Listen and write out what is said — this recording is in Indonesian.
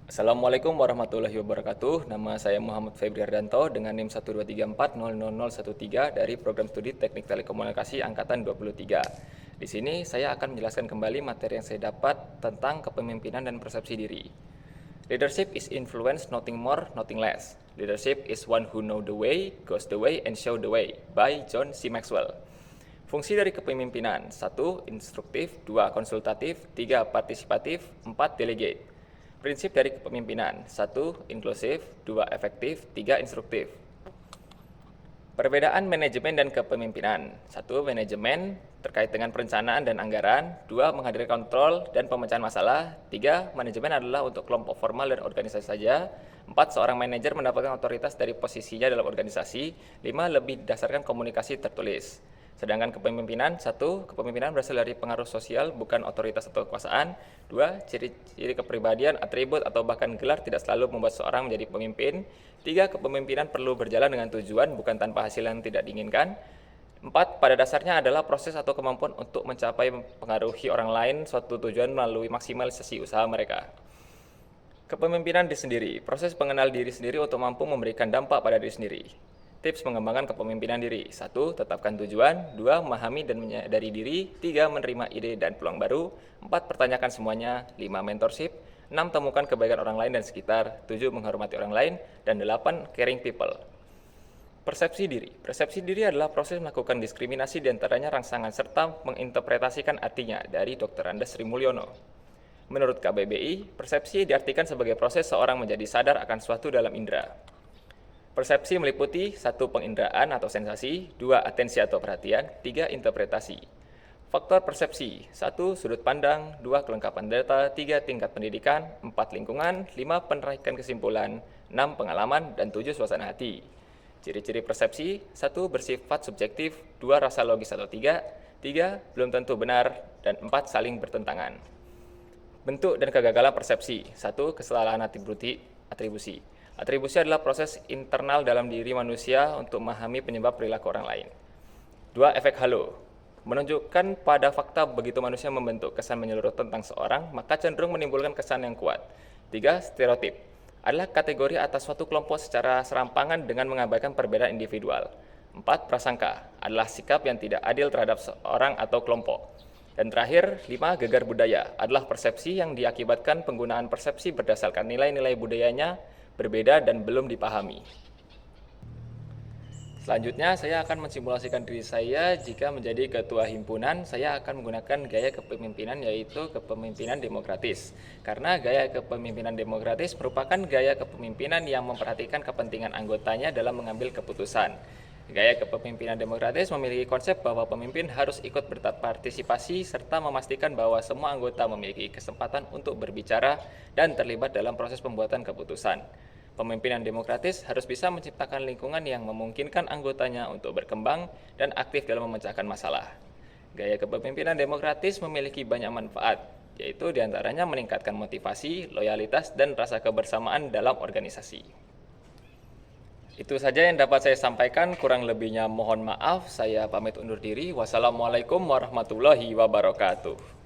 Assalamualaikum warahmatullahi wabarakatuh. Nama saya Muhammad Febri Ardanto dengan NIM 123400013 dari Program Studi Teknik Telekomunikasi Angkatan 23. Di sini saya akan menjelaskan kembali materi yang saya dapat tentang kepemimpinan dan persepsi diri. Leadership is influence, nothing more, nothing less. Leadership is one who know the way, goes the way, and show the way. By John C. Maxwell. Fungsi dari kepemimpinan: 1. Instruktif, 2. Konsultatif, 3. Partisipatif, 4. Delegate. Prinsip dari kepemimpinan: 1. Inklusif, 2. Efektif, 3. Instruktif. Perbedaan manajemen dan kepemimpinan: 1. Manajemen terkait dengan perencanaan dan anggaran, 2. Menghadiri kontrol dan pemecahan masalah, 3. Manajemen adalah untuk kelompok formal dan organisasi saja, 4. Seorang manajer mendapatkan otoritas dari posisinya dalam organisasi, 5. Lebih didasarkan komunikasi tertulis. Sedangkan kepemimpinan: 1. Kepemimpinan berasal dari pengaruh sosial, bukan otoritas atau kekuasaan. 2. Ciri-ciri kepribadian, atribut, atau bahkan gelar tidak selalu membuat seorang menjadi pemimpin. 3. Kepemimpinan perlu berjalan dengan tujuan, bukan tanpa hasil yang tidak diinginkan. 4. Pada dasarnya adalah proses atau kemampuan untuk mencapai mempengaruhi orang lain suatu tujuan melalui maksimalisasi usaha mereka. Kepemimpinan diri sendiri: proses pengenal diri sendiri untuk mampu memberikan dampak pada diri sendiri. Tips mengembangkan kepemimpinan diri: 1. Tetapkan tujuan, 2. Memahami dan menyadari diri, 3. Menerima ide dan peluang baru, 4. Pertanyakan semuanya, 5. Mentorship, 6. Temukan kebaikan orang lain dan sekitar, 7. Menghormati orang lain, dan 8. Caring people. Persepsi diri: persepsi diri adalah proses melakukan diskriminasi diantaranya rangsangan serta menginterpretasikan artinya, dari Dr. Andes Sri Mulyono. Menurut KBBI, persepsi diartikan sebagai proses seorang menjadi sadar akan suatu dalam indera. Persepsi meliputi: 1. Penginderaan atau sensasi, 2. Atensi atau perhatian, 3. Interpretasi. Faktor persepsi: 1. Sudut pandang, 2. Kelengkapan data, 3. Tingkat pendidikan, 4. Lingkungan, 5. Penarikan kesimpulan, 6. Pengalaman, dan 7. Suasana hati. Ciri-ciri persepsi: 1. Bersifat subjektif, 2. Rasa logis atau 3. Belum tentu benar, dan 4. Saling bertentangan. Bentuk dan kegagalan persepsi: 1. Kesalahan atribusi. Atribusi adalah proses internal dalam diri manusia untuk memahami penyebab perilaku orang lain. 2. Efek halo. Menunjukkan pada fakta begitu manusia membentuk kesan menyeluruh tentang seorang, maka cenderung menimbulkan kesan yang kuat. 3. Stereotip. Adalah kategori atas suatu kelompok secara serampangan dengan mengabaikan perbedaan individual. 4. Prasangka. Adalah sikap yang tidak adil terhadap seorang atau kelompok. Dan terakhir, 5. Gegar budaya. Adalah persepsi yang diakibatkan penggunaan persepsi berdasarkan nilai-nilai budayanya berbeda dan belum dipahami. Selanjutnya, saya akan mensimulasikan diri saya jika menjadi ketua himpunan. Saya akan menggunakan gaya kepemimpinan, yaitu kepemimpinan demokratis. Karena gaya kepemimpinan demokratis merupakan gaya kepemimpinan yang memperhatikan kepentingan anggotanya dalam mengambil keputusan. Gaya kepemimpinan demokratis memiliki konsep bahwa pemimpin harus ikut berpartisipasi serta memastikan bahwa semua anggota memiliki kesempatan untuk berbicara dan terlibat dalam proses pembuatan keputusan. Pemimpinan demokratis harus bisa menciptakan lingkungan yang memungkinkan anggotanya untuk berkembang dan aktif dalam memecahkan masalah. Gaya kepemimpinan demokratis memiliki banyak manfaat, yaitu diantaranya meningkatkan motivasi, loyalitas, dan rasa kebersamaan dalam organisasi. Itu saja yang dapat saya sampaikan, kurang lebihnya mohon maaf. Saya pamit undur diri. Wassalamualaikum warahmatullahi wabarakatuh.